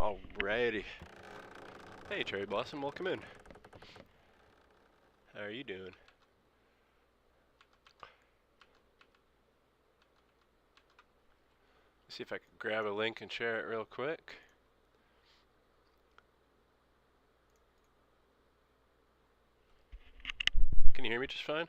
Alrighty. Hey, Cherry Blossom, welcome in. How are you doing? See if I can grab a link and share it real quick. Can you hear me just fine?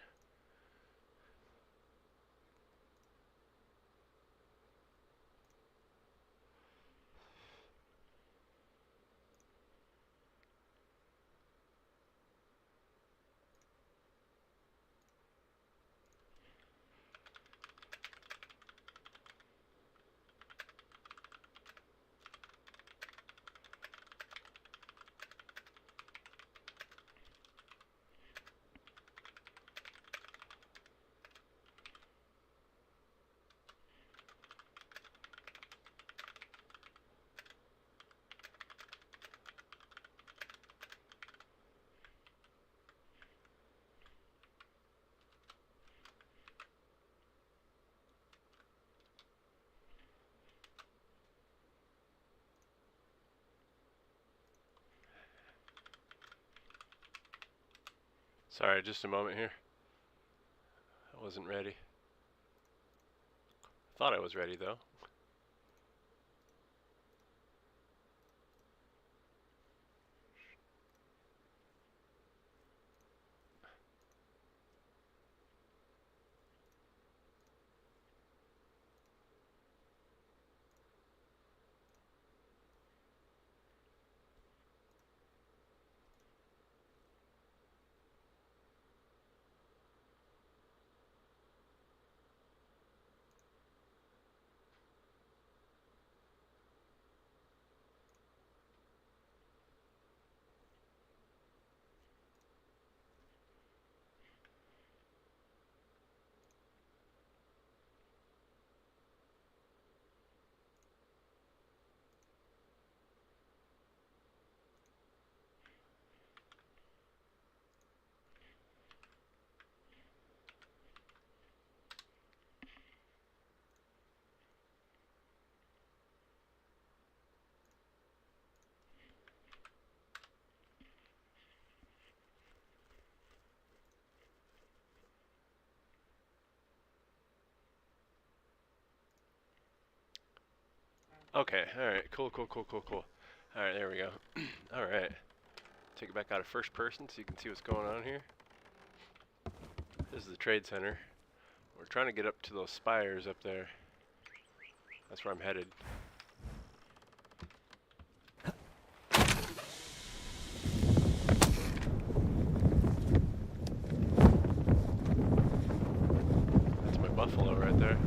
Sorry, just a moment here. I wasn't ready. Thought I was ready though. Okay, alright, cool. Alright, there we go. Alright. Take it back out of first person so you can see what's going on here. This is the trade center. We're trying to get up to those spires up there. That's where I'm headed. That's my buffalo right there.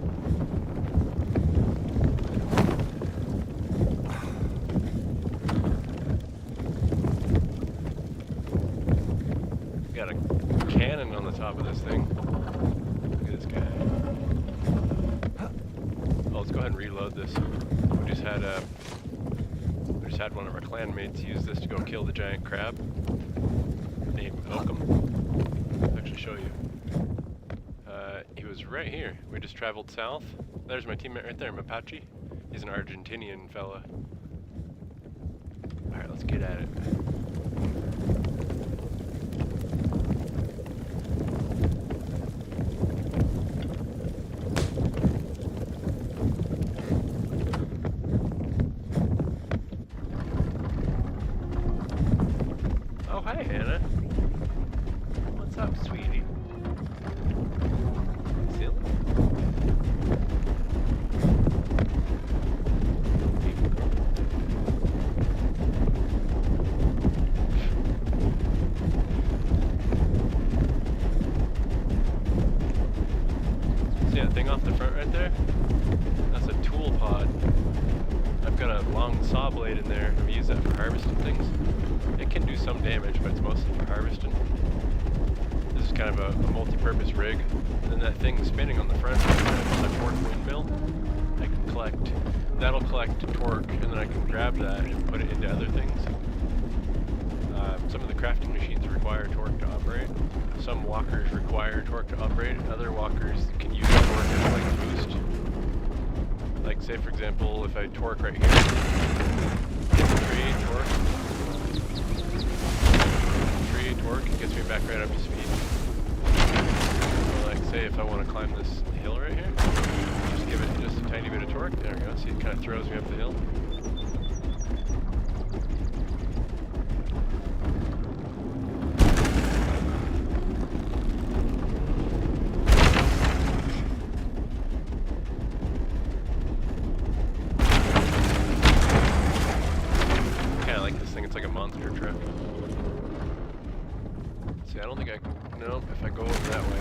Got a cannon on the top of this thing. Look at this guy. Oh, let's go ahead and reload this. We just had one of our clanmates use this to go kill the giant crab named Malcolm. I'll actually show you. He was right here. We just traveled south. There's my teammate right there, Mapache. He's an Argentinian fella. Alright, let's get at it. Oh, hi, Hannah. What's up, sweetie? Silly? See that thing off the front right there? That's a tool pod. I've got a long saw blade in there. I've used that for harvesting things. It can do some damage, but it's mostly for harvesting. This is kind of a multi-purpose rig. And then that thing spinning on the front, a torque windmill, I can collect. That'll collect torque, and then I can grab that and put it into other things. Some of the crafting machines require torque to operate. Some walkers require torque to operate. Other walkers can use torque as like a boost. Like say for example, if I torque right here, 3 torque, it gets me back right up to speed. So like say if I want to climb this hill right here, just give it just a tiny bit of torque, there we go, see it kind of throws me up the hill. I don't think I can, no, if I go over that way,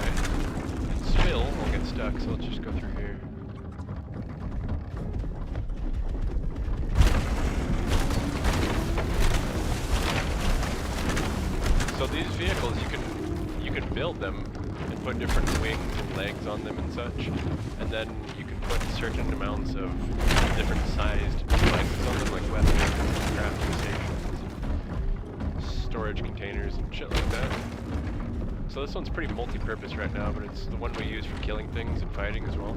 still I'll get stuck, so let's just go through here. So these vehicles, you can build them and put different wings and legs on them and such, and then you can put certain amounts of different sized devices on them, like weapons, crafting stations, storage containers, and shit like that. So this one's pretty multi-purpose right now, but it's the one we use for killing things and fighting as well.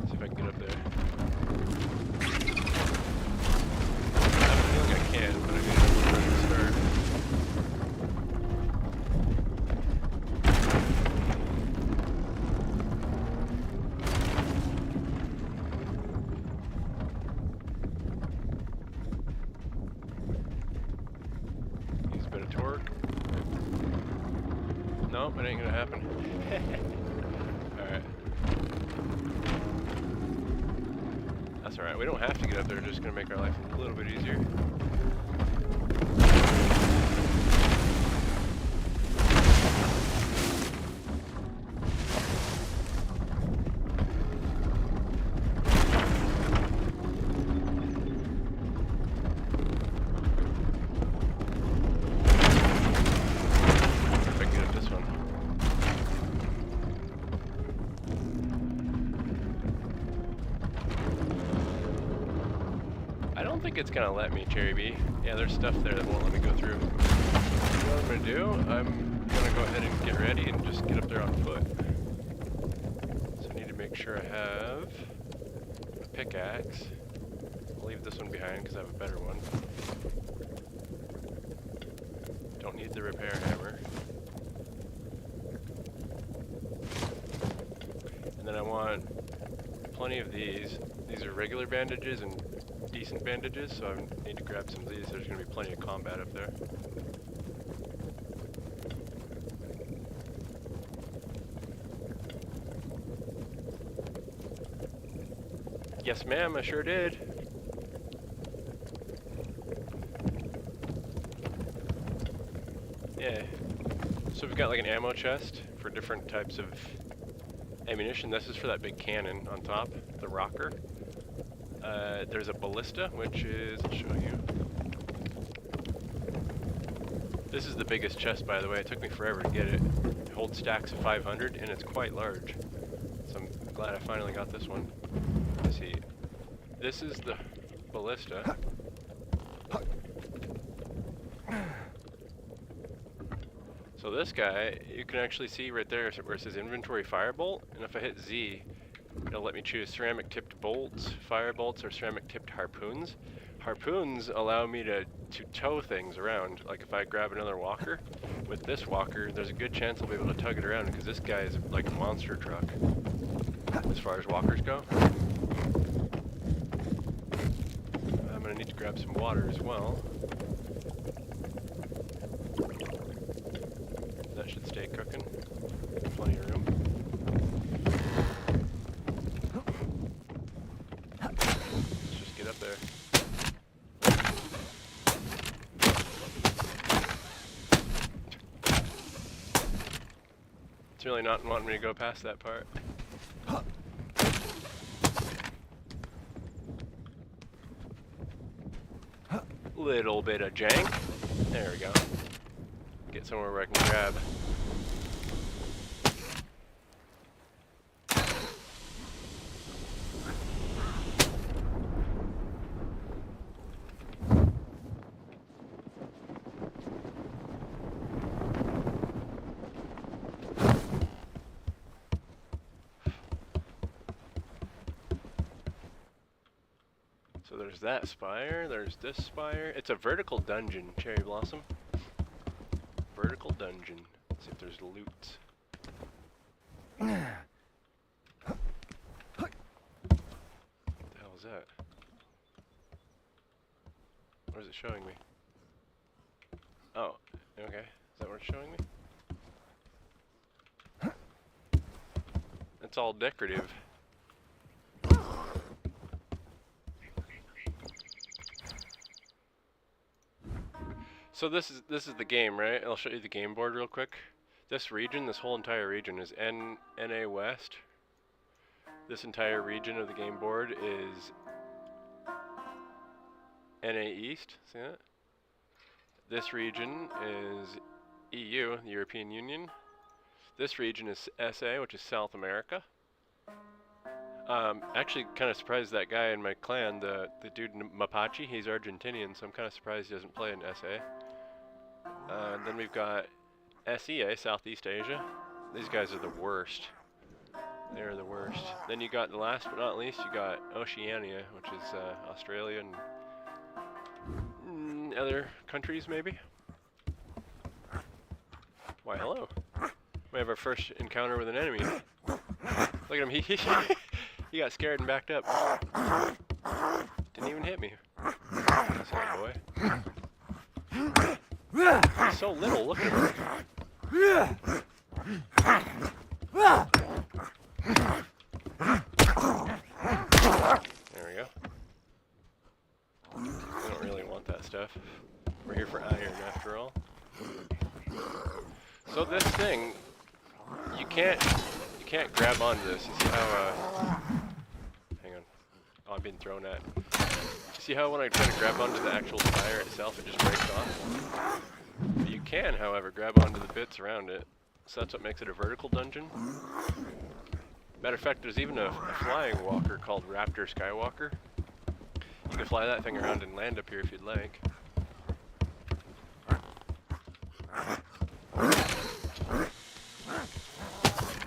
Let's see if I can get up there. I have a feeling I can, but I need to know where to start. Nope, it ain't gonna happen. Alright. That's alright, we don't have to get up there, just gonna make our life a little bit easier. I don't think it's gonna let me, Cherry B. Yeah, there's stuff there that won't let me go through. What I'm gonna do, I'm gonna go ahead and get ready and just get up there on foot. So I need to make sure I have a pickaxe. I'll leave this one behind because I have a better one. Don't need the repair hammer. And then I want plenty of these. These are regular bandages and decent bandages, so I need to grab some of these. There's going to be plenty of combat up there. Yes, ma'am, I sure did. Yeah. So we've got like an ammo chest for different types of ammunition. This is for that big cannon on top, the rocker. There's a ballista, which is, I'll show you. This is the biggest chest, by the way. It took me forever to get it. It holds stacks of 500, and it's quite large. So I'm glad I finally got this one. Let's see. This is the ballista. So this guy, you can actually see right there where it says inventory firebolt, and if I hit Z, it'll let me choose ceramic tipped bolts, fire bolts, or ceramic tipped harpoons. Harpoons allow me to tow things around. Like if I grab another walker, with this walker, there's a good chance I'll be able to tug it around because this guy is like a monster truck as far as walkers go. I'm gonna need to grab some water as well. That should stay cooking. Plenty of room. Let's just get up there. It's really not wanting me to go past that part. Little bit of jank. There we go. Get somewhere where I can grab. there's that spire, there's this spire. It's a vertical dungeon, Cherry Blossom. Vertical dungeon. Let's see if there's loot. What the hell is that? What is it showing me? Oh, okay. Is that what it's showing me? It's all decorative. So this is the game, right? I'll show you the game board real quick. This region, this whole entire region is NA West. This entire region of the game board is NA East. See that? This region is EU, the European Union. This region is SA, which is South America. Actually kind of surprised that guy in my clan, the dude Mapache, he's Argentinian, so I'm kind of surprised he doesn't play in SA. Then we've got SEA, Southeast Asia. These guys are the worst. They're the worst. Then you got, the last but not least, you got Oceania, which is Australia and other countries maybe. Why, hello. We have our first encounter with an enemy. Look at him, he got scared and backed up. Didn't even hit me. Sad boy. He's so little, look at him. There we go. We don't really want that stuff. We're here for iron after all. So this thing, you can't grab onto this. You see how hang on. Oh, I'm being thrown at. You see how when I try to grab onto the actual spire itself, it just breaks off? You can, however, grab onto the bits around it. So that's what makes it a vertical dungeon. Matter of fact, there's even a flying walker called Raptor Skywalker. You can fly that thing around and land up here if you'd like.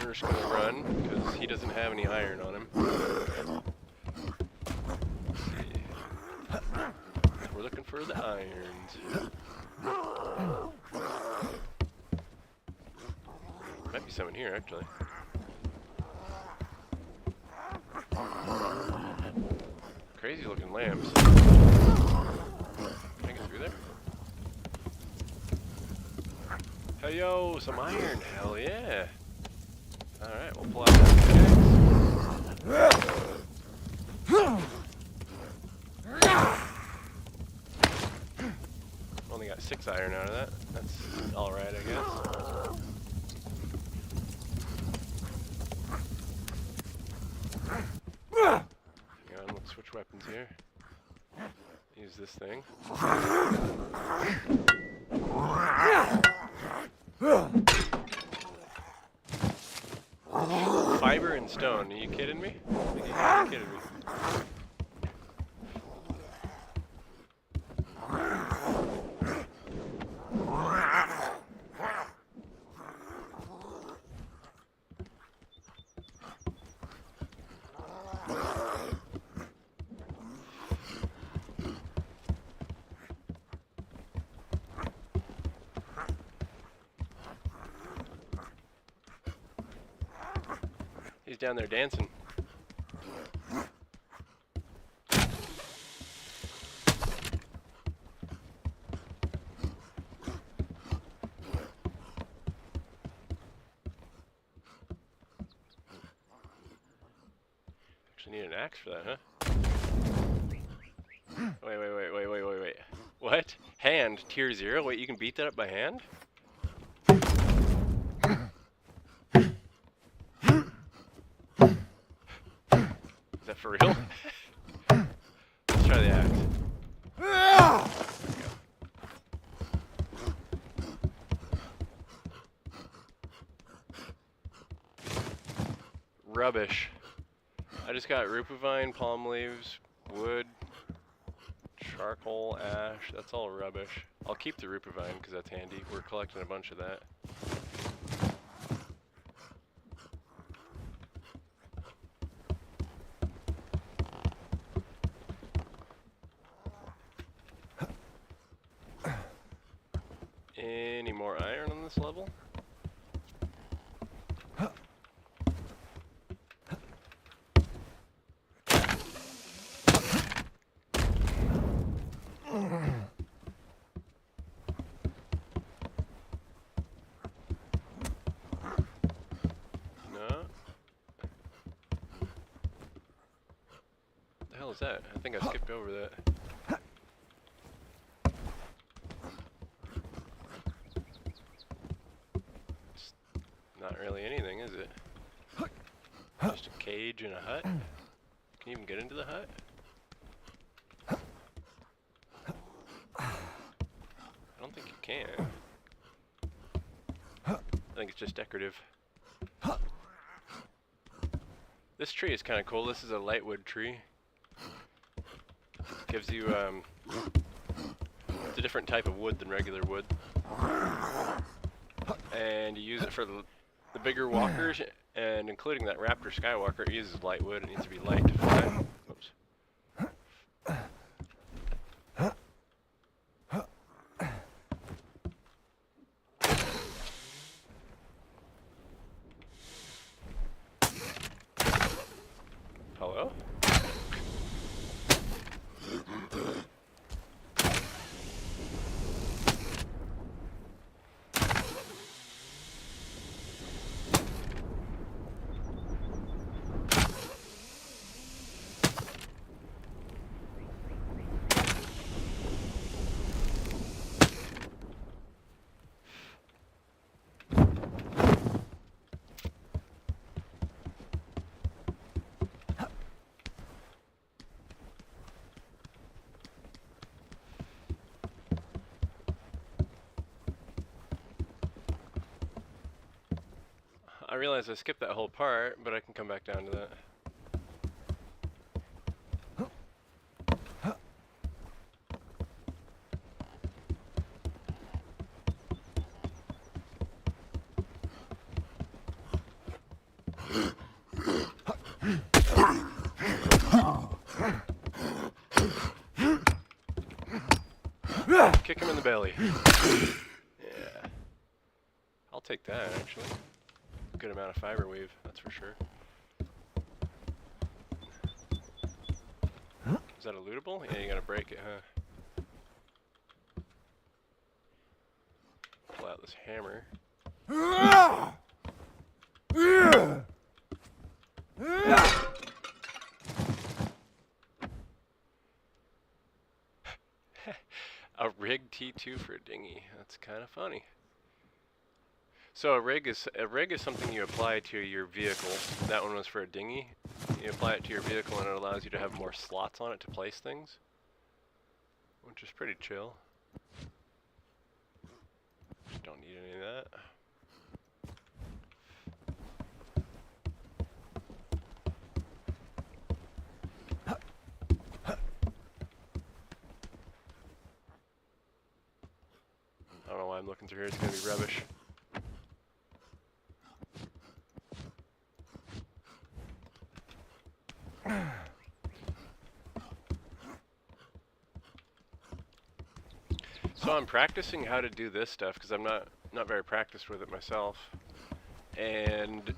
We're just gonna run, because he doesn't have any iron on him. Let's see. We're looking for the irons. Might be someone here, actually. Crazy looking lamps. Can I get through there? Hey yo, some iron, hell yeah. Alright, we'll pull out that only got 6 iron out of that. That's alright, I guess. Hang on, let's switch weapons here. Use this thing. Fiber and stone, are you kidding me? Are you kidding me? He's down there dancing. Actually need an axe for that, huh? Wait. What? Hand, tier 0? Wait, you can beat that up by hand? Is that for real? Let's try the axe. There we go. Rubbish. I just got rupavine, palm leaves, wood, charcoal, ash. That's all rubbish. I'll keep the rupavine because that's handy. We're collecting a bunch of that. Any more iron on this level? No. What the hell is that? I think I skipped over that. It's not really anything, is it? Just a cage and a hut? Can you even get into the hut? I don't think you can. I think it's just decorative. This tree is kind of cool. This is a lightwood tree. Gives you, it's a different type of wood than regular wood. And you use it for the bigger walkers, and including that Raptor Skywalker, it uses lightwood. It needs to be light to fly. Oops. Hello? I realize I skipped that whole part, but I can come back down to that. Kick him in the belly. Yeah. I'll take that, actually. Good amount of fiber weave, that's for sure. Is that a lootable? Yeah, you gotta break it, huh? Pull out this hammer. A rig T2 for a dinghy. That's kind of funny. So a rig is something you apply to your vehicle. That one was for a dinghy. You apply it to your vehicle and it allows you to have more slots on it to place things, which is pretty chill. Just don't need any of that. I don't know why I'm looking through here. It's gonna be rubbish. So I'm practicing how to do this stuff because I'm not very practiced with it myself, and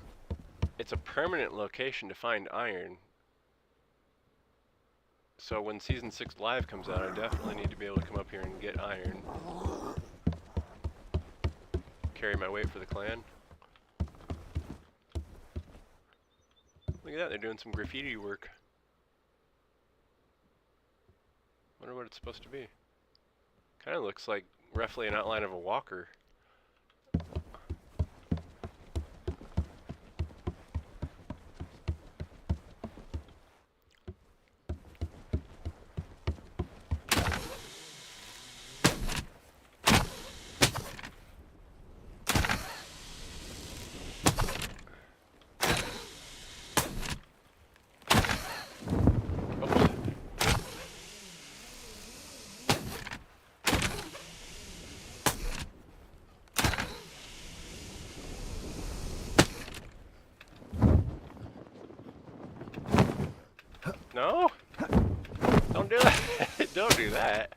it's a permanent location to find iron. So when Season 6 Live comes out, I definitely need to be able to come up here and get iron. Carry my weight for the clan. Look at that, they're doing some graffiti work. Wonder what it's supposed to be. Kind of looks like roughly an outline of a walker. No? Don't do that. Don't do that.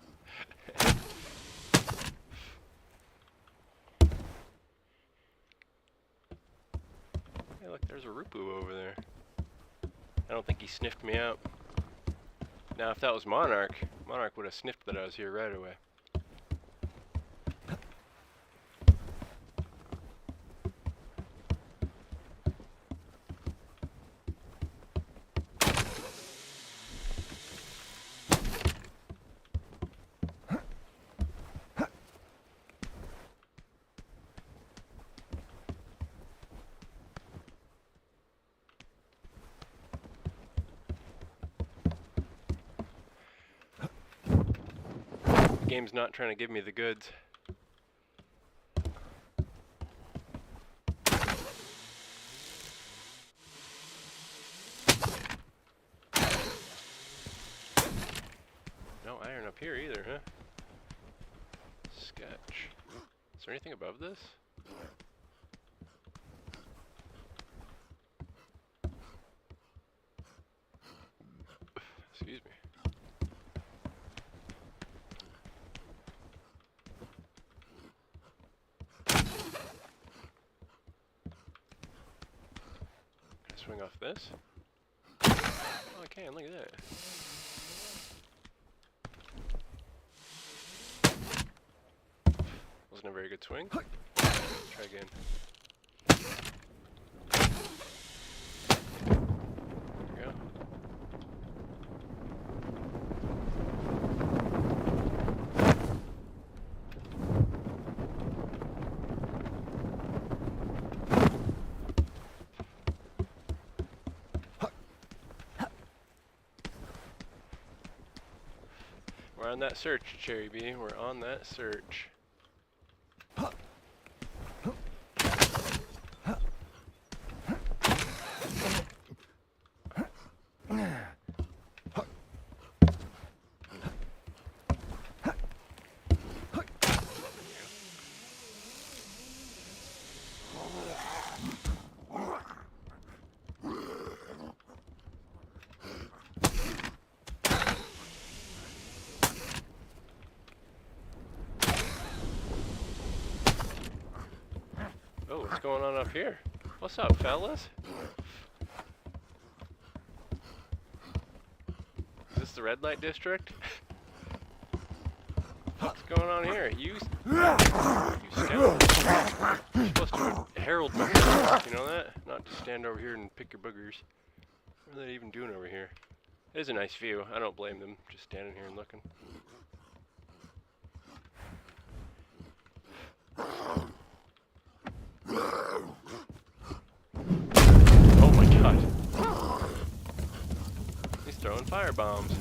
look, there's a Rupu over there. I don't think he sniffed me out. Now, if that was Monarch, Monarch would have sniffed that I was here right away. The game's not trying to give me the goods. No iron up here either, huh? Sketch. Is there anything above this? Excuse me. Swing off this? Oh, I can, look at that. Wasn't a very good swing. Try again. There we go. We're on that search, Cherry Bee. We're on that search. Oh, what's going on up here? What's up, fellas? Is this the red light district? What's going on here? You scoundrel. You're supposed to herald my presence, you know that? Not to stand over here and pick your boogers. What are they even doing over here? It is a nice view. I don't blame them. Just standing here and looking. Oh my god. He's throwing fire bombs.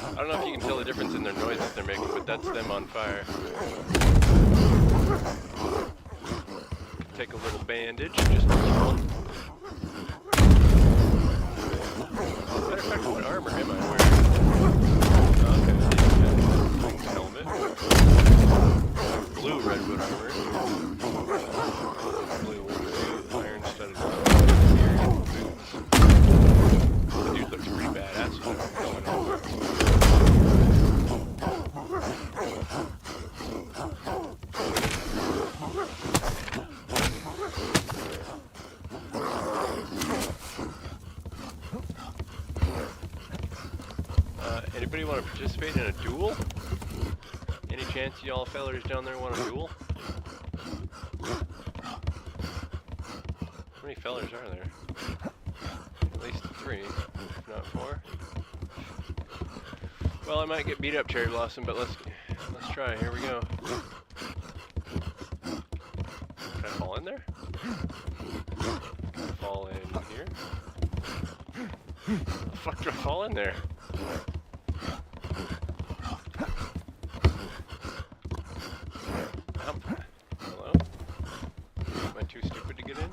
I don't know if you can tell the difference in their noises they're making, but that's them on fire. Take a little bandage, just a little one. Matter of fact, what armor am I wearing? Okay, helmet. Blue redwood armor. Blue iron studded boots. The dude looks pretty badass. Anybody want to participate in a duel? Any chance y'all fellers down there want a duel? How many fellers are there? At least 3, if not 4. Well, I might get beat up, Cherry Blossom, but let's try. Here we go. Can I fall in there? Can I fall in here? How the fuck do I fall in there? Hello? Am I too stupid to get in?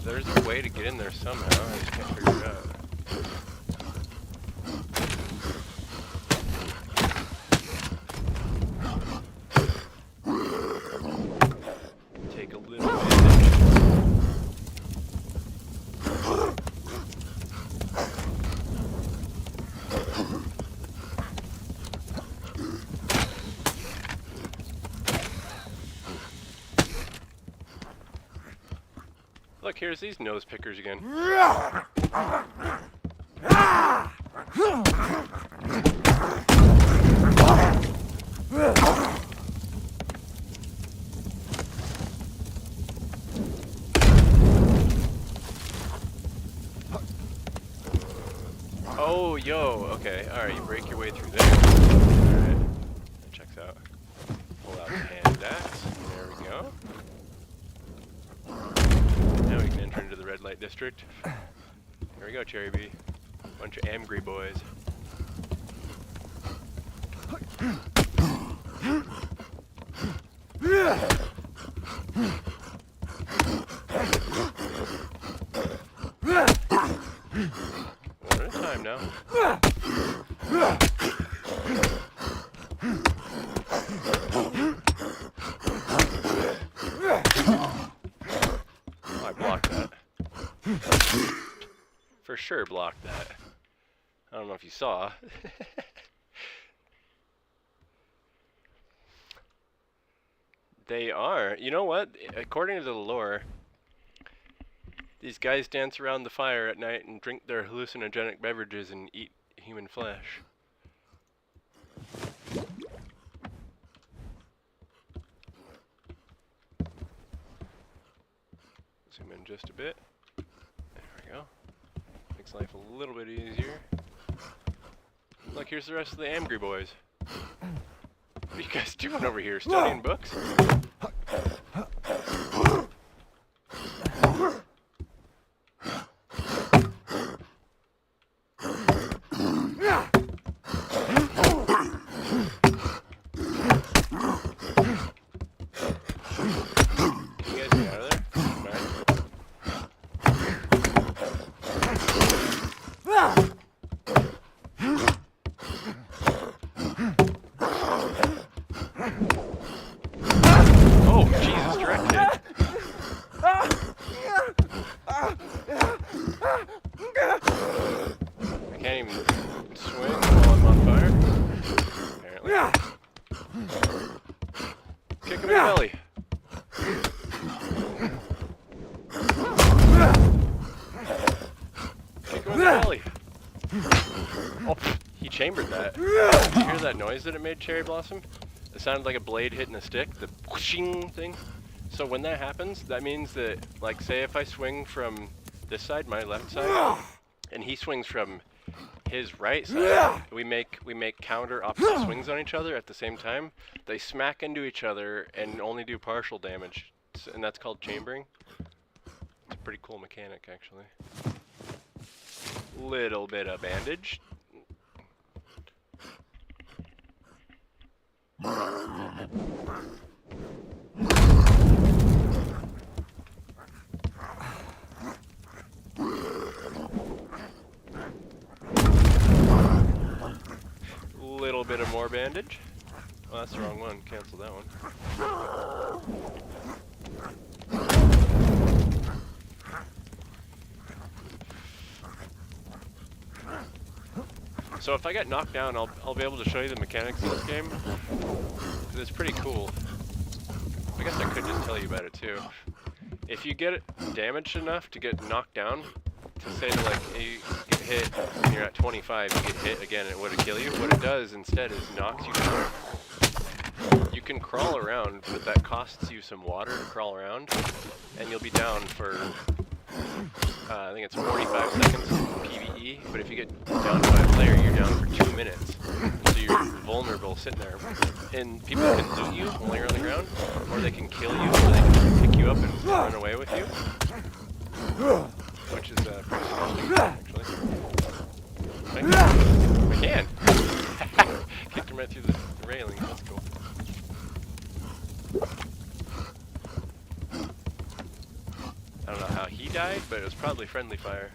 There's a way to get in there somehow. I just can't figure it out. Take a little damage. Look, here's these nose pickers again. Oh, yo, okay, alright, you break your way through there. Alright, that checks out. Pull out the hand axe. There we go. Now we can enter into the red light district. Here we go, Cherry Bee. Bunch of angry boys. One at a time now. I blocked that. For sure blocked that. I don't know if you saw. They are. You know what? According to the lore, these guys dance around the fire at night and drink their hallucinogenic beverages and eat human flesh. Zoom in just a bit. There we go. Makes life a little bit easier. Look, here's the rest of the angry boys. What are you guys doing over here? Studying books? Chambered that. Did you hear that noise that it made, Cherry Blossom? It sounded like a blade hitting a stick, the whooshing thing. So when that happens, that means that, like, say if I swing from this side, my left side, and he swings from his right side, we make counter opposite swings on each other at the same time. They smack into each other and only do partial damage, and that's called chambering. It's a pretty cool mechanic, actually. Little bit of bandage. Little bit of more bandage. Oh, that's the wrong one. Cancel that one. So if I get knocked down, I'll be able to show you the mechanics of this game. It's pretty cool. I guess I could just tell you about it too. If you get damaged enough to get knocked down, to say that like you get hit and you're at 25, you get hit again and it wouldn't kill you. What it does instead is knocks you down. You can crawl around, but that costs you some water to crawl around, and you'll be down for I think it's 45 seconds PvE, but if you get down by a player, you're down for 2 minutes. So you're vulnerable sitting there. And people can loot you while you're on the ground, or they can kill you, or they can pick you up and run away with you. Which is pretty interesting, actually. I can! Kicked him right through the railing, that's cool. I don't know how he died. died, but it was probably friendly fire.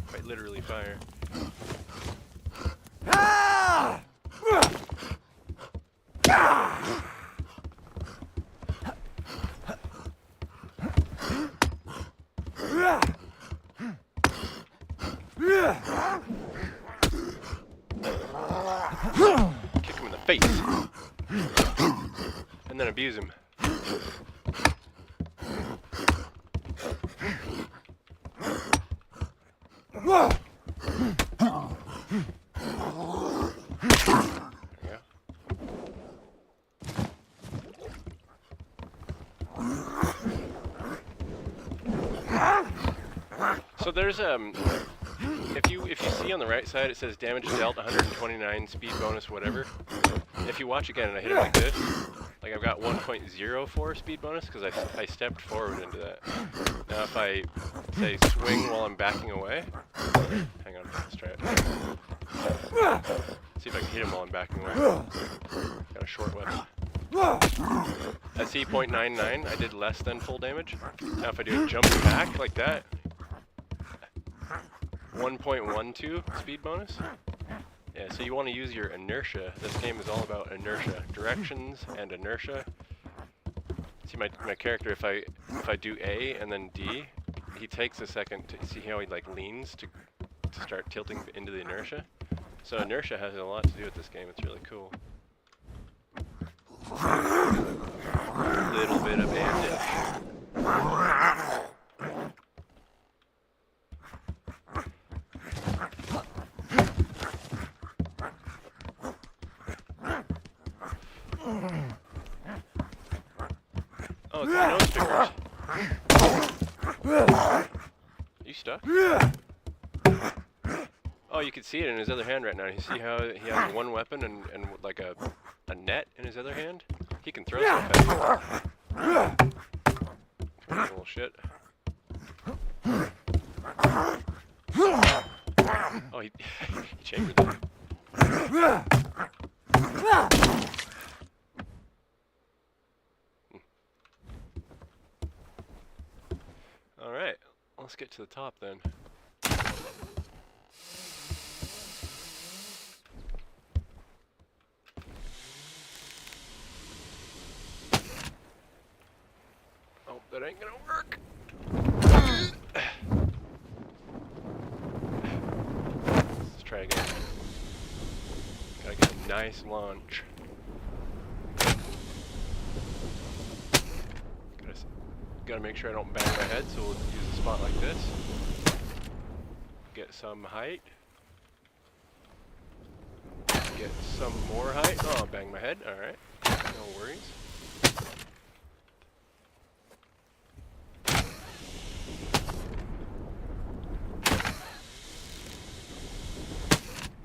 Quite literally fire. Kick him in the face. And then abuse him. So there's if you see on the right side it says damage dealt 129 speed bonus whatever. If you watch again and I hit it like this, like I've got 1.04 speed bonus because I stepped forward into that. Now if I say swing while I'm backing away, hang on, let's try it. See if I can hit him while I'm backing away. Got a short weapon. At C.99, I did less than full damage. Now if I do a jump back like that, 1.12 speed bonus. Yeah, so you want to use your inertia. This game is all about inertia. Directions and inertia. See my character, if I do A and then D, he takes a second to see how he like leans to start tilting into the inertia. So inertia has a lot to do with this game. It's really cool. A little bit of bandage. Oh, it's the nose fingers. You stuck? Oh, you can see it in his other hand right now. You see how he has one weapon and like a net in his other hand? He can throw stuff at you. Little shit. Oh, he chambered it. Alright, let's get to the top then. Oh, that ain't gonna work. Let's try again. Gotta get a nice launch. Gotta make sure I don't bang my head, so we'll use a spot like this. Get some height. Get some more height. Oh, bang my head. Alright. No worries.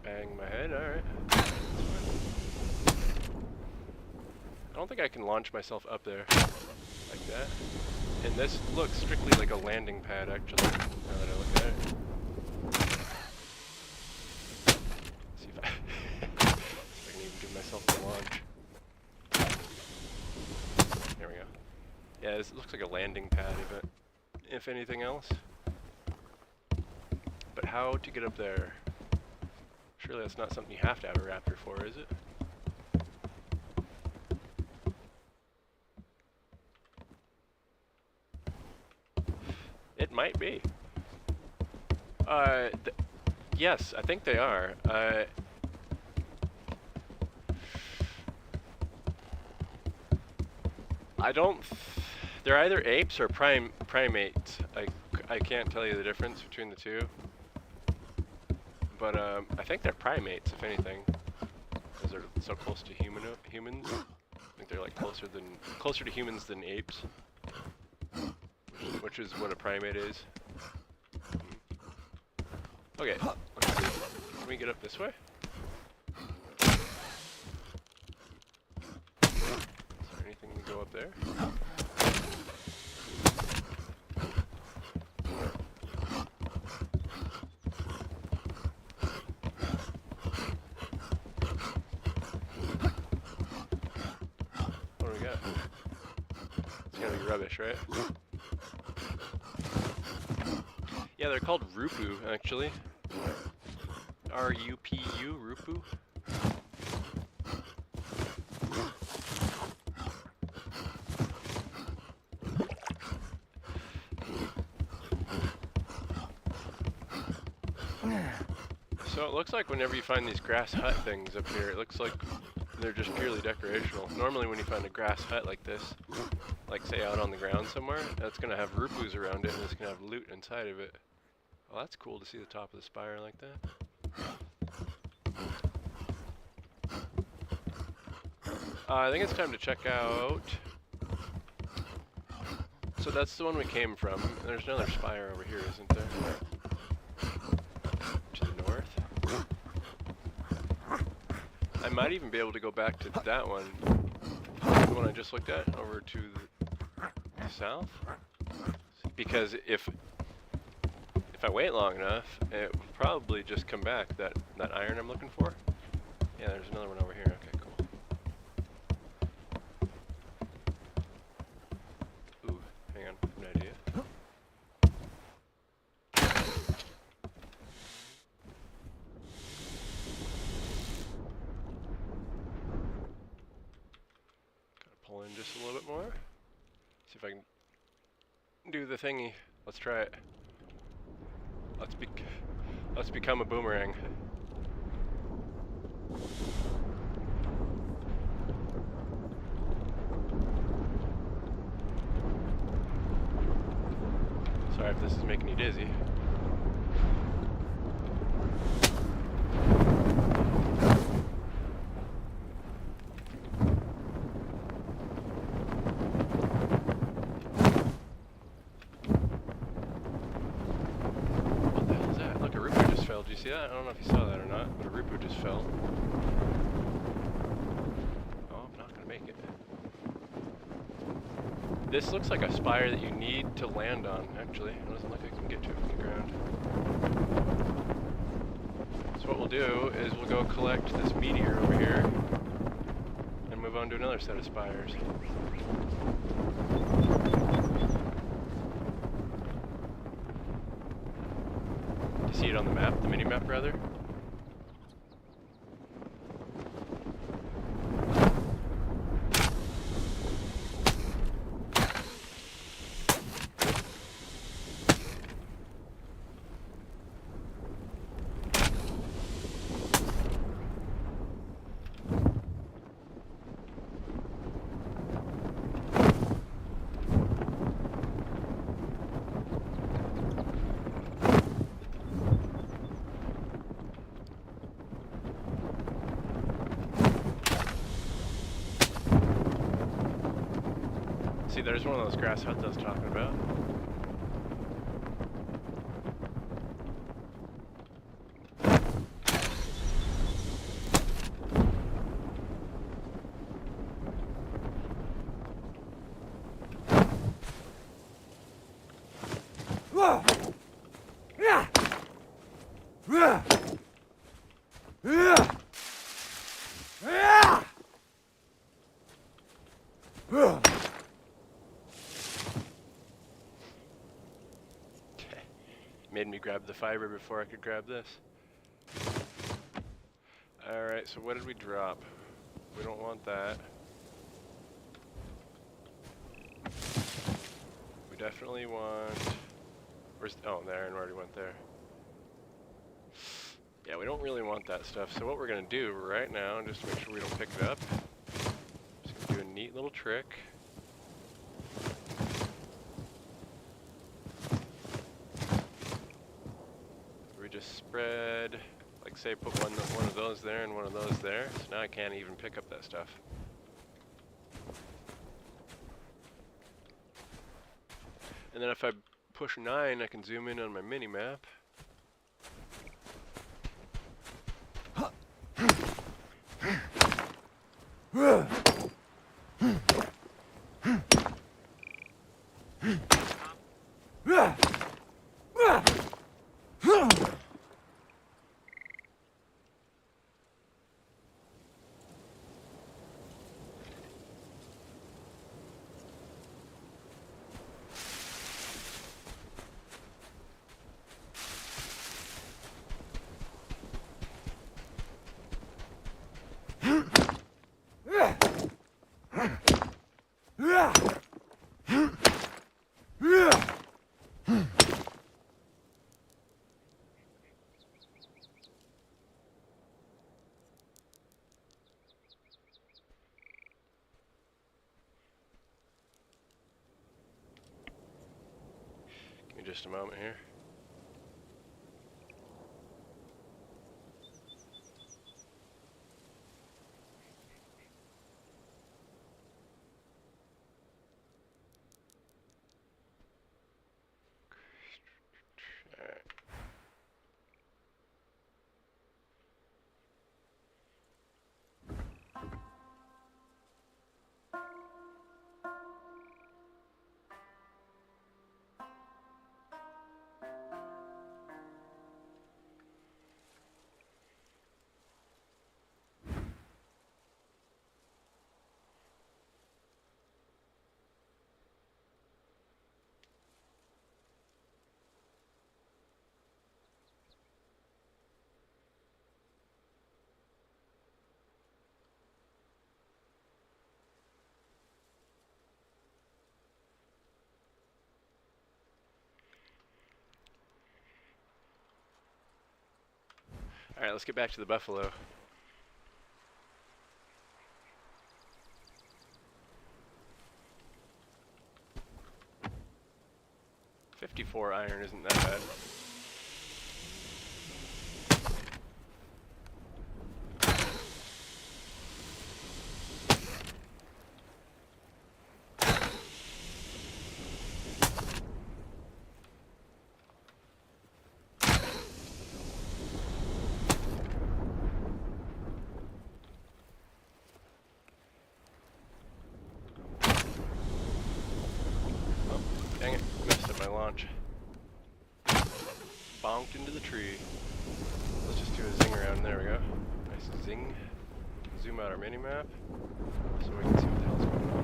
Bang my head. Alright. I don't think I can launch myself up there like that. And this looks strictly like a landing pad, actually, now that I look at it. See if I can even give myself the launch. There we go. Yeah, this looks like a landing pad, if anything else. But how to get up there? Surely that's not something you have to have a raptor for, is it? It might be. Yes, I think they are. I don't. They're either apes or primates. I can't tell you the difference between the two. But I think they're primates, if anything, because they're so close to humans. I think they're like closer to humans than apes. Which is what a primate is. Okay, let's see. Can we get up this way? Is there anything to go up there? What do we got? It's gotta be rubbish, right? Yeah, they're called Rupu, actually. R-U-P-U, Rupu. So it looks like whenever you find these grass hut things up here, it looks like they're just purely decorational. Normally when you find a grass hut like this, like say out on the ground somewhere, that's going to have rupus around it and it's going to have loot inside of it. Well, that's cool to see the top of the spire like that. I think it's time to check out. So that's the one we came from. There's another spire over here, isn't there? To the north. I might even be able to go back to that one. The one I just looked at, over to the south. Because if I wait long enough, it will probably just come back, that iron I'm looking for. Yeah, there's another one over here. Okay, cool. Ooh, hang on, an idea. Gotta pull in just a little bit more. See if I can do the thingy. Let's try it. Let's become a boomerang. Sorry if this is making you dizzy. Do you see that? I don't know if you saw that or not, but a Rupu just fell. Oh, I'm not going to make it. This looks like a spire that you need to land on, actually. It doesn't look like I can get to it from the ground. So what we'll do is we'll go collect this meteor over here and move on to another set of spires. See it on the map, the mini map rather. See, there's one of those grass huts I was talking about. Made me grab the fiber before I could grab this. Alright, so what did we drop? We don't want that. We definitely want... Where's... Oh, the iron already went there. Yeah, we don't really want that stuff. So what we're going to do right now, just to make sure we don't pick it up, just going to do a neat little trick. Just spread, like say put one of those there and one of those there, so now I can't even pick up that stuff. And then if I push 9, I can zoom in on my mini map. just a moment here. Alright, let's get back to the buffalo. $54 iron isn't that bad. Dang it, messed up my launch. Bonked into the tree. Let's just do a zing around. There we go. Nice zing. Zoom out our mini map so we can see what the hell's going on.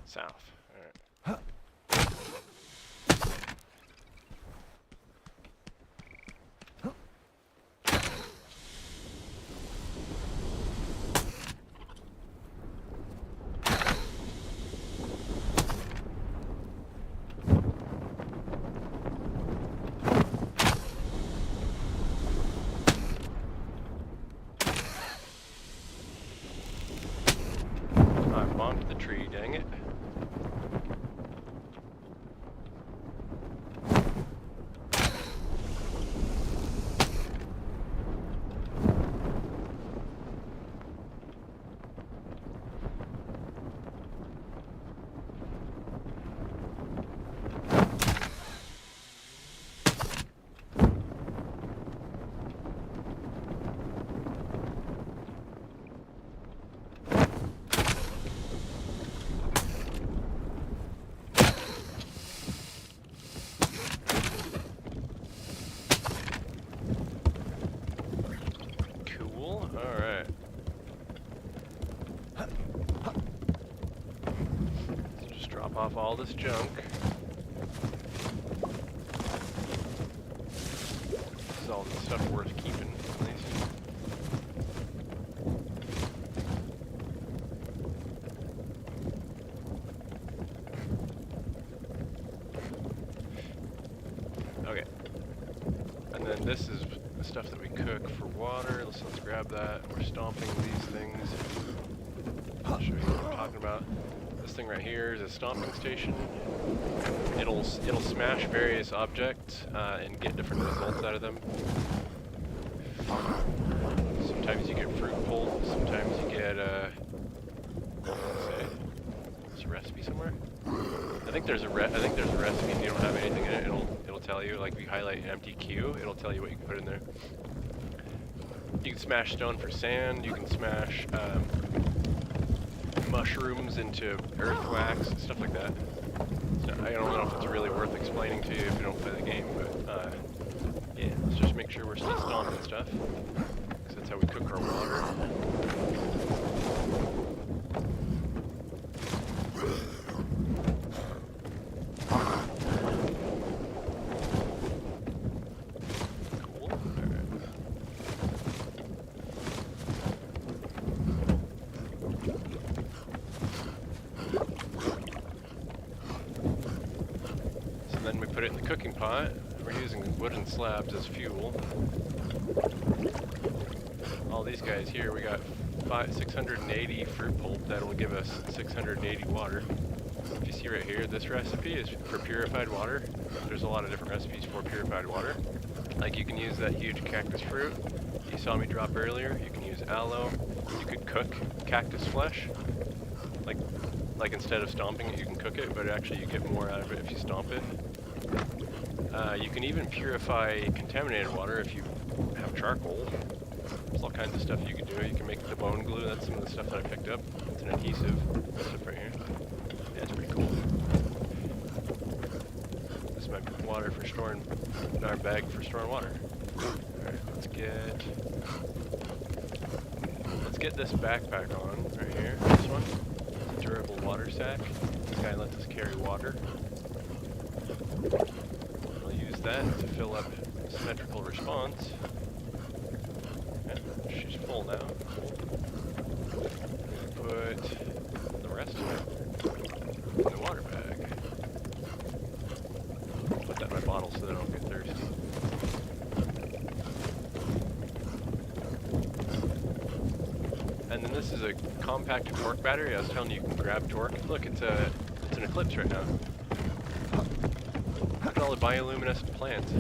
South. Alright. I bonked the tree, dang it. Alright. So just drop off all this junk. This is all the stuff worth keeping, at least. Okay. And then this is the stuff that we cook for water. Let's grab that. We're stomping these things. I'll show you what I'm talking about. This thing right here is a stomping station. It'll smash various objects and get different results out of them. Sometimes you get fruit pulp. Sometimes you get there's a recipe somewhere. I think there's a recipe. If you don't have anything in it, it'll it'll tell you, like if you highlight an empty queue, it'll tell you what you can put in there. You can smash stone for sand, you can smash mushrooms into earth wax, stuff like that. So I don't know if it's really worth explaining to you if you don't play the game, but yeah, let's just make sure we're still stomping stuff, because that's how we cook our water. Then we put it in the cooking pot. We're using wooden slabs as fuel. All these guys here, we got 680 fruit pulp. That'll give us 680 water. If you see right here, this recipe is for purified water. There's a lot of different recipes for purified water. Like you can use that huge cactus fruit you saw me drop earlier. You can use aloe. You could cook cactus flesh. Like instead of stomping it, you can cook it, but actually you get more out of it if you stomp it. You can even purify contaminated water if you have charcoal. There's all kinds of stuff you can do. You can make the bone glue. That's some of the stuff that I picked up. It's an adhesive. This stuff right here. Yeah, it's pretty cool. This is my water for storing, our bag for storing water. Alright, let's get this backpack on right here. This one. Durable water sack. This guy lets us carry water. We'll use that to fill up symmetrical response. Yeah, she's full now. Put the rest of it in the water bag. Put that in my bottle so that I don't get thirsty. And then this is a compacted torque battery. I was telling you can grab torque. Look, it's an eclipse right now. Look at all the bioluminescent plants.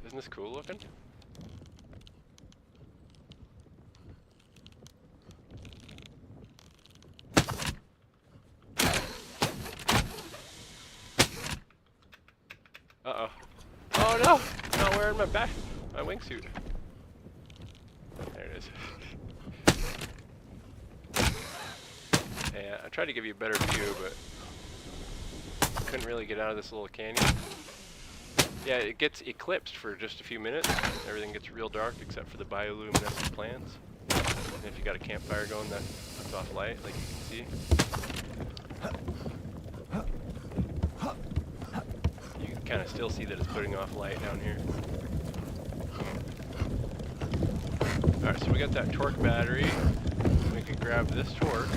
Isn't this cool looking? Uh-oh. Oh no! I'm not wearing my wingsuit. There it is. Yeah, I tried to give you a better view, but couldn't really get out of this little canyon. Yeah, it gets eclipsed for just a few minutes. Everything gets real dark except for the bioluminescent plants. And if you got a campfire going, that's off light, like you can see. You can kind of still see that it's putting off light down here. Alright, so we got that torque battery. We can grab this torque,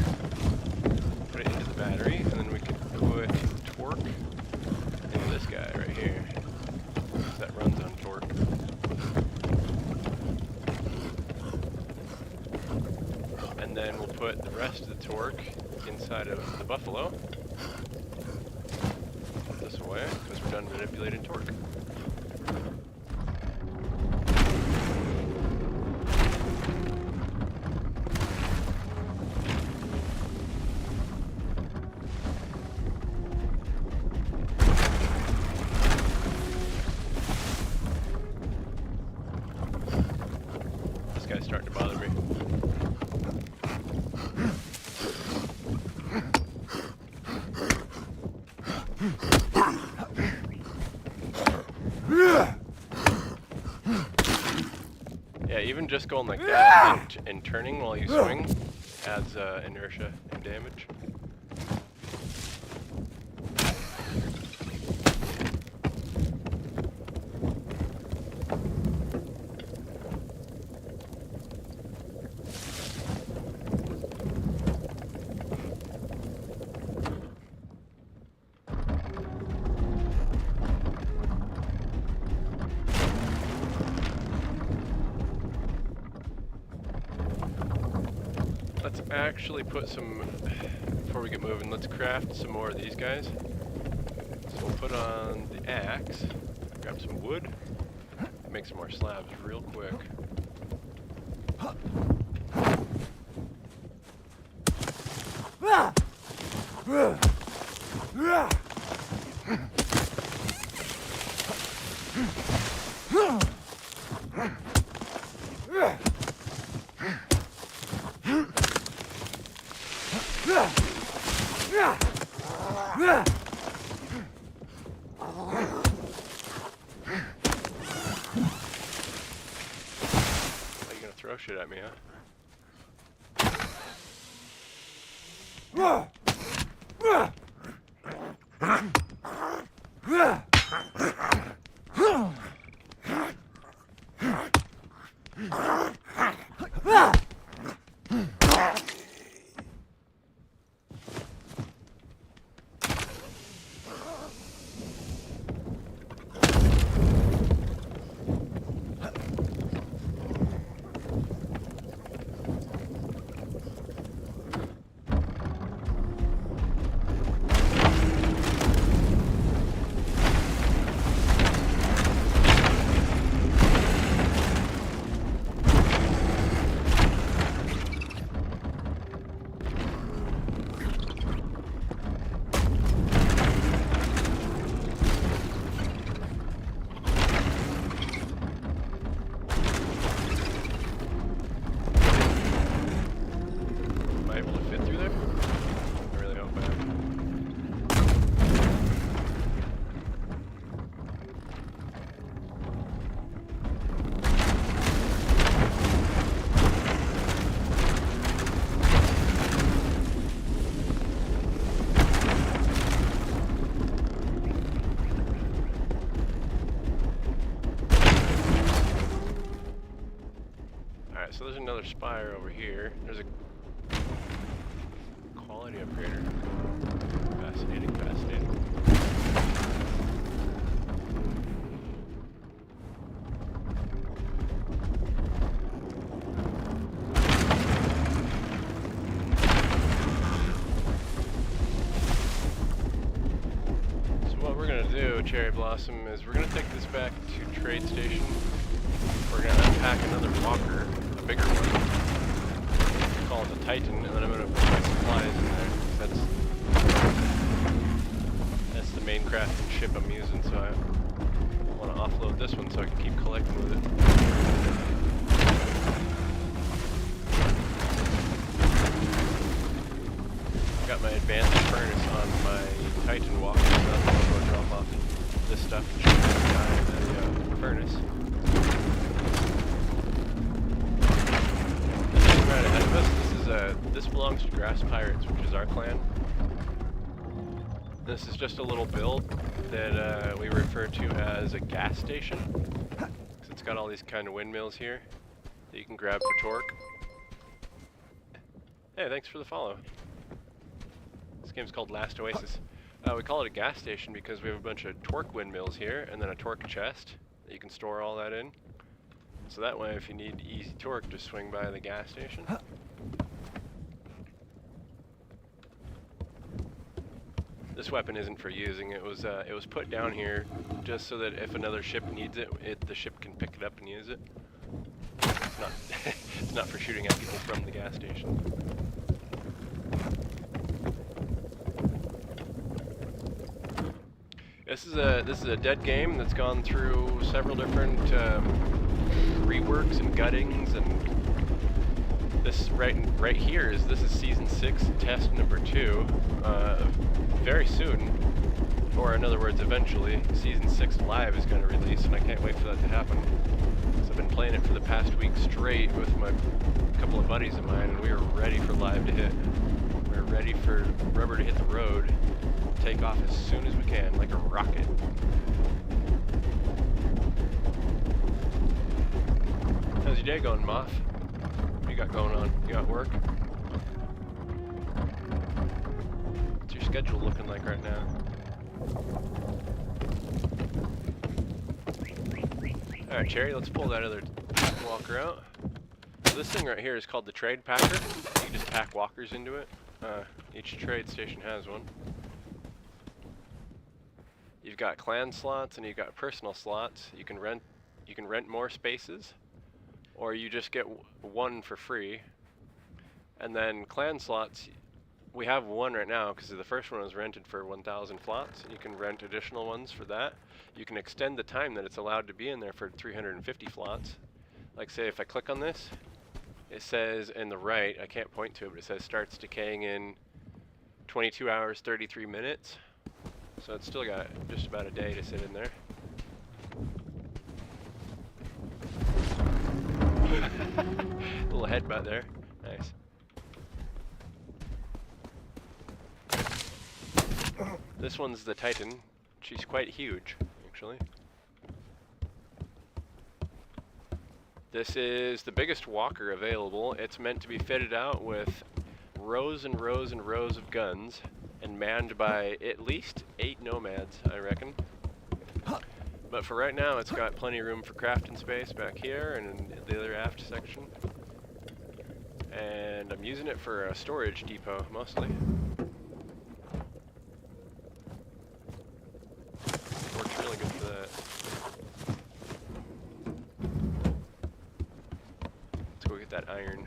put it into the battery, and then we can put torque into this guy right here. That runs on torque. And then we'll put the rest of the torque inside of the buffalo. Put this away, because we're done manipulating torque. Guy's starting to bother me. Yeah, even just going like that and turning while you swing adds inertia and damage. Let's actually put some, before we get moving, let's craft some more of these guys. So we'll put on the axe, grab some wood, make some more slabs real quick. Throw shit at me, huh? So there's another spire over here. There's a quality upgrader. Fascinating, fascinating. So what we're gonna do, Cherry Blossom, is we're gonna take this back to trade station. We're gonna unpack another walker. Bigger one. Call it the Titan, and then I'm going to put my supplies in there. That's the main crafting ship I'm using, so I want to offload this one so I can keep collecting with it. I got my advanced furnace on my Titan walker, so I'm going to go drop off this stuff and shoot the guy in the furnace. Right ahead of us, this belongs to Grass Pirates, which is our clan. This is just a little build that we refer to as a gas station. Because it's got all these kind of windmills here that you can grab for torque. Hey, thanks for the follow. This game's called Last Oasis. We call it a gas station because we have a bunch of torque windmills here and then a torque chest that you can store all that in. So that way, if you need easy torque, just swing by the gas station. This weapon isn't for using. It was put down here just so that if another ship needs it, the ship can pick it up and use it. It's not it's not for shooting at people from the gas station. This is a dead game that's gone through several different reworks and guttings, and this right here is season 6 test number 2. Very soon, or in other words, eventually, season 6 live is going to release, and I can't wait for that to happen. So I've been playing it for the past week straight with my couple of buddies of mine, and we are ready for live to hit. We're ready for rubber to hit the road, take off as soon as we can, like a rocket. How's your day going, Moth? What you got going on? You got work? What's your schedule looking like right now? Alright, Cherry, let's pull that other walker out. So this thing right here is called the Trade Packer. You can just pack walkers into it. Each trade station has one. You've got clan slots and you've got personal slots. You can rent more spaces, or you just get one for free. And then clan slots, we have one right now because the first one was rented for 1,000 slots. You can rent additional ones for that. You can extend the time that it's allowed to be in there for 350 slots. Like say if I click on this, it says in the right, I can't point to it, but it says starts decaying in 22 hours, 33 minutes. So it's still got just about a day to sit in there. headbutt there. Nice. This one's the Titan. She's quite huge, actually. This is the biggest walker available. It's meant to be fitted out with rows and rows and rows of guns and manned by at least 8 nomads, I reckon. But for right now, it's got plenty of room for crafting space back here and in the other aft section. And I'm using it for a storage depot, mostly. Works really good for that. Let's go get that iron.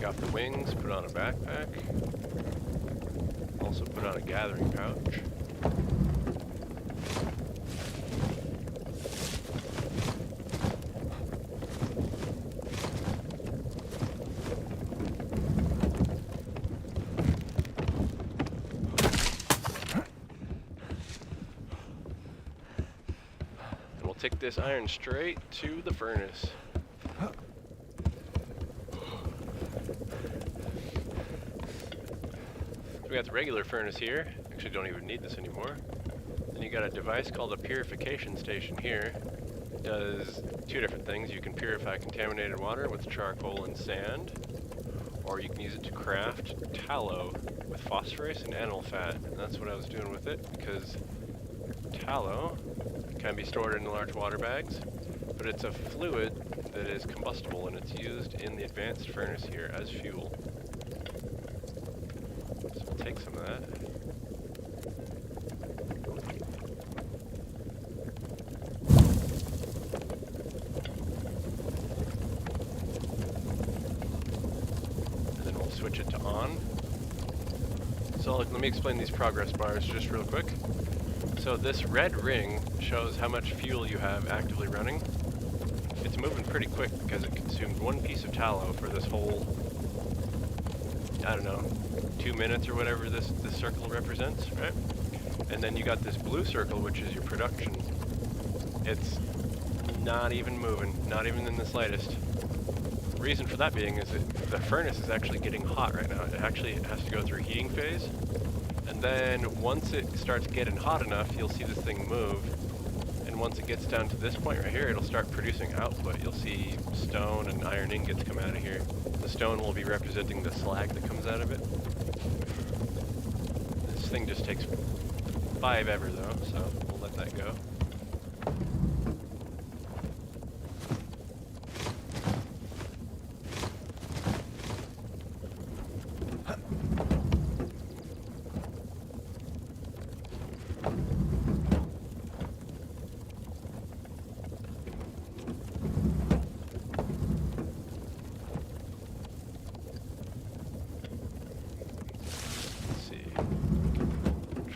Off the wings, put on a backpack. Also put on a gathering pouch. And we'll take this iron straight to the furnace. We got the regular furnace here. Actually, don't even need this anymore. Then you got a device called a purification station here. It does 2 different things. You can purify contaminated water with charcoal and sand, or you can use it to craft tallow with phosphorus and animal fat. And that's what I was doing with it, because tallow can be stored in large water bags, but it's a fluid that is combustible, and it's used in the advanced furnace here as fuel. So we'll take some of that. And then we'll switch it to on. So let me explain these progress bars just real quick. So this red ring shows how much fuel you have actively running. It's moving pretty quick because it consumed 1 piece of tallow for this whole, I don't know, 2 minutes or whatever this circle represents, right? And then you got this blue circle, which is your production. It's not even moving, not even in the slightest. The reason for that being is that the furnace is actually getting hot right now. It actually has to go through a heating phase. And then once it starts getting hot enough, you'll see this thing move. And once it gets down to this point right here, it'll start producing output. You'll see stone and iron ingots come out of here. The stone will be representing the slag that comes out of it. This thing just takes 5 ever though, so we'll let that go.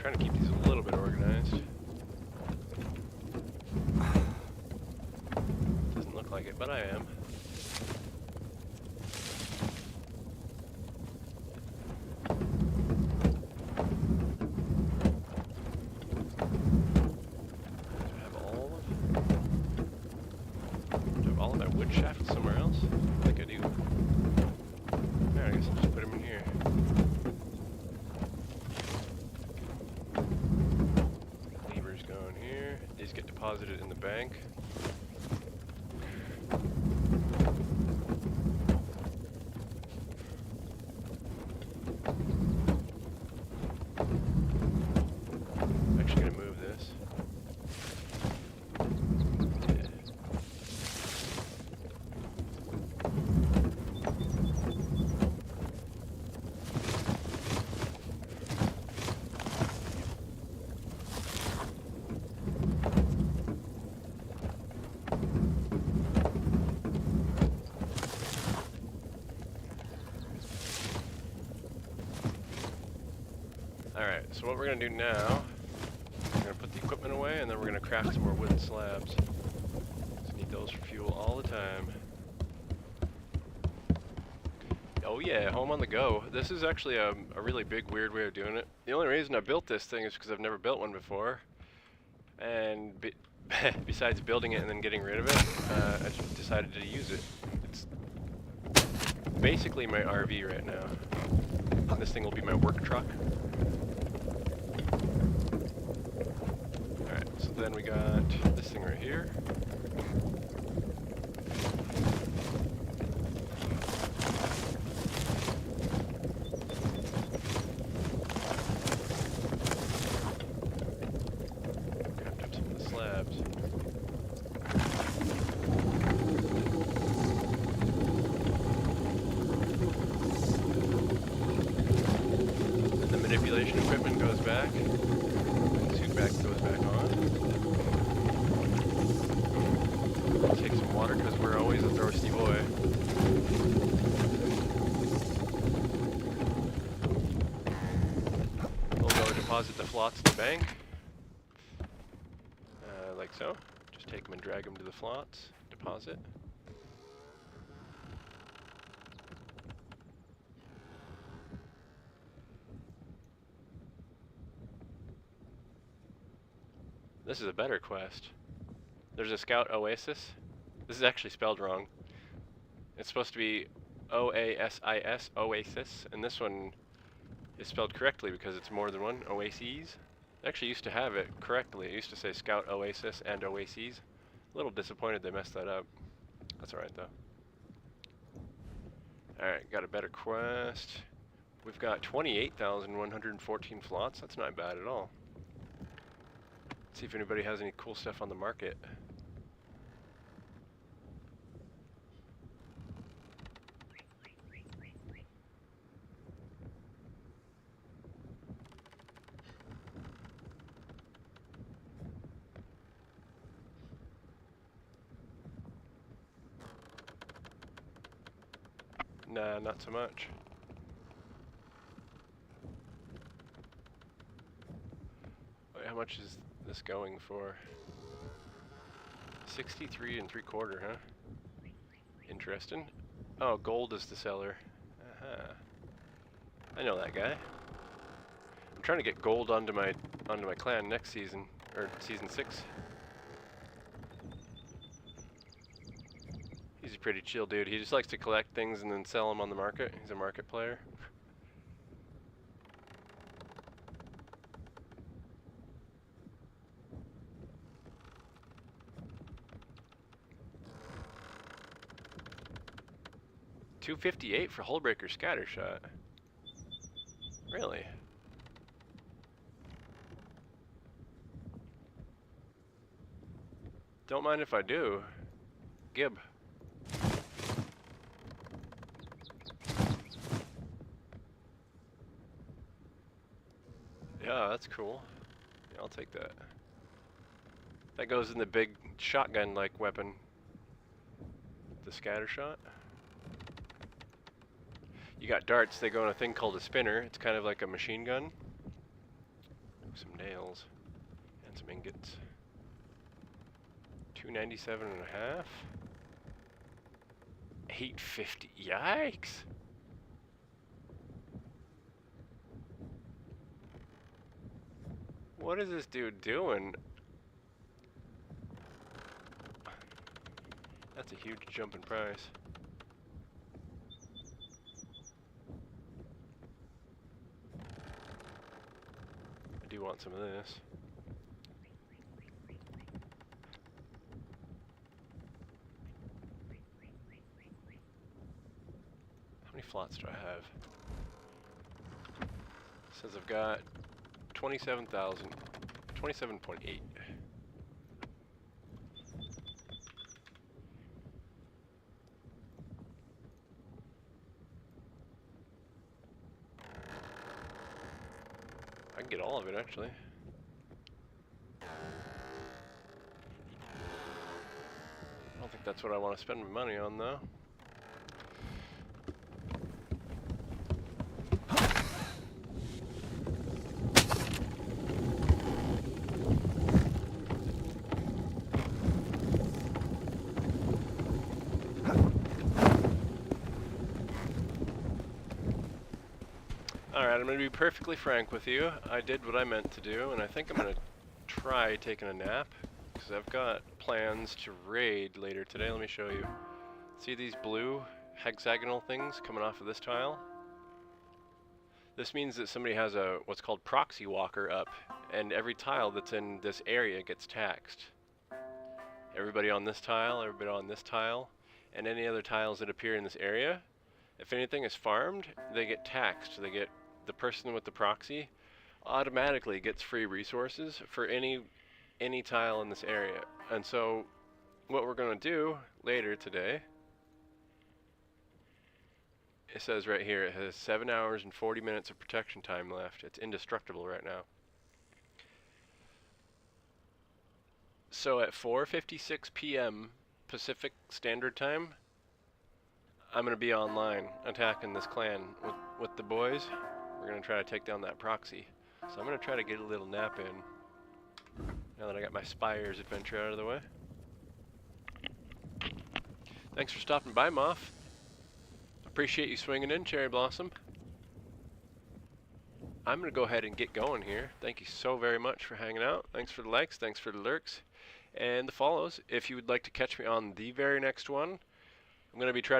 Trying to keep these a little bit organized. Doesn't look like it, but I am. Do I have all of my wood shafts somewhere else? I think I do. Alright, I guess I'll just put them in here. These get deposited in the bank. I'm actually going to move this. so what we're gonna do now, we're gonna put the equipment away and then we're gonna craft some more wooden slabs. So need those for fuel all the time. Oh yeah, home on the go. This is actually a really big, weird way of doing it. The only reason I built this thing is because I've never built one before. And besides building it and then getting rid of it, I just decided to use it. It's basically my RV right now. This thing will be my work truck. Alright, so then we got this thing right here. Craft up some of the slabs. Then the manipulation equipment goes back. Suit back goes back on. Take some water because we're always a thirsty boy. We'll go deposit the flots in the bank. Like so. Just take them and drag them to the flots. Deposit. This is a better quest. There's a scout oasis. This is actually spelled wrong. It's supposed to be O-A-S-I-S, oasis, and this one is spelled correctly because it's more than one, oases. I actually used to have it correctly. It used to say scout oasis and oases. A little disappointed they messed that up. That's alright though. Alright, got a better quest. We've got 28,114 flots. That's not bad at all. Let's see if anybody has any cool stuff on the market. Nah, not so much. Wait, how much is this going for? 63 3/4, huh? Interesting. Oh, gold is the seller. I know that guy. I'm trying to get gold onto my clan next season, or season 6. He's a pretty chill dude. He just likes to collect things and then sell them on the market. He's a market player. $258 for Hullbreaker Scattershot. Really? Don't mind if I do. Gib. Yeah, that's cool. Yeah, I'll take that. That goes in the big shotgun-like weapon. The Scattershot. You got darts, they go in a thing called a spinner. It's kind of like a machine gun. Some nails. And some ingots. 297 and a half. 850. Yikes! What is this dude doing? That's a huge jump in price. I do want some of this. How many flots do I have? It says I've got 27,000, 27.8. I can get all of it actually. I don't think that's what I want to spend my money on though. Alright, I'm going to be perfectly frank with you. I did what I meant to do, and I think I'm going to try taking a nap, because I've got plans to raid later today. Let me show you. See these blue hexagonal things coming off of this tile? This means that somebody has a what's called proxy walker up, and every tile that's in this area gets taxed. Everybody on this tile, everybody on this tile, and any other tiles that appear in this area, if anything is farmed, they get taxed. They get, the person with the proxy automatically gets free resources for any tile in this area. And so what we're going to do later today, it says right here, it has 7 hours and 40 minutes of protection time left. It's indestructible right now. So at 4:56 p.m. Pacific Standard Time, I'm going to be online attacking this clan with the boys. We're going to try to take down that proxy. So I'm going to try to get a little nap in now that I got my Spires adventure out of the way. Thanks for stopping by, Moth. Appreciate you swinging in, Cherry Blossom. I'm going to go ahead and get going here. Thank you so very much for hanging out. Thanks for the likes, thanks for the lurks, and the follows. If you would like to catch me on the very next one, I'm going to try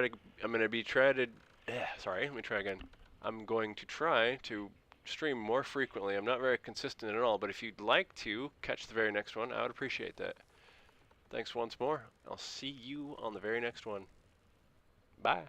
to stream more frequently. I'm not very consistent at all, but if you'd like to catch the very next one, I would appreciate that. Thanks once more. I'll see you on the very next one. Bye.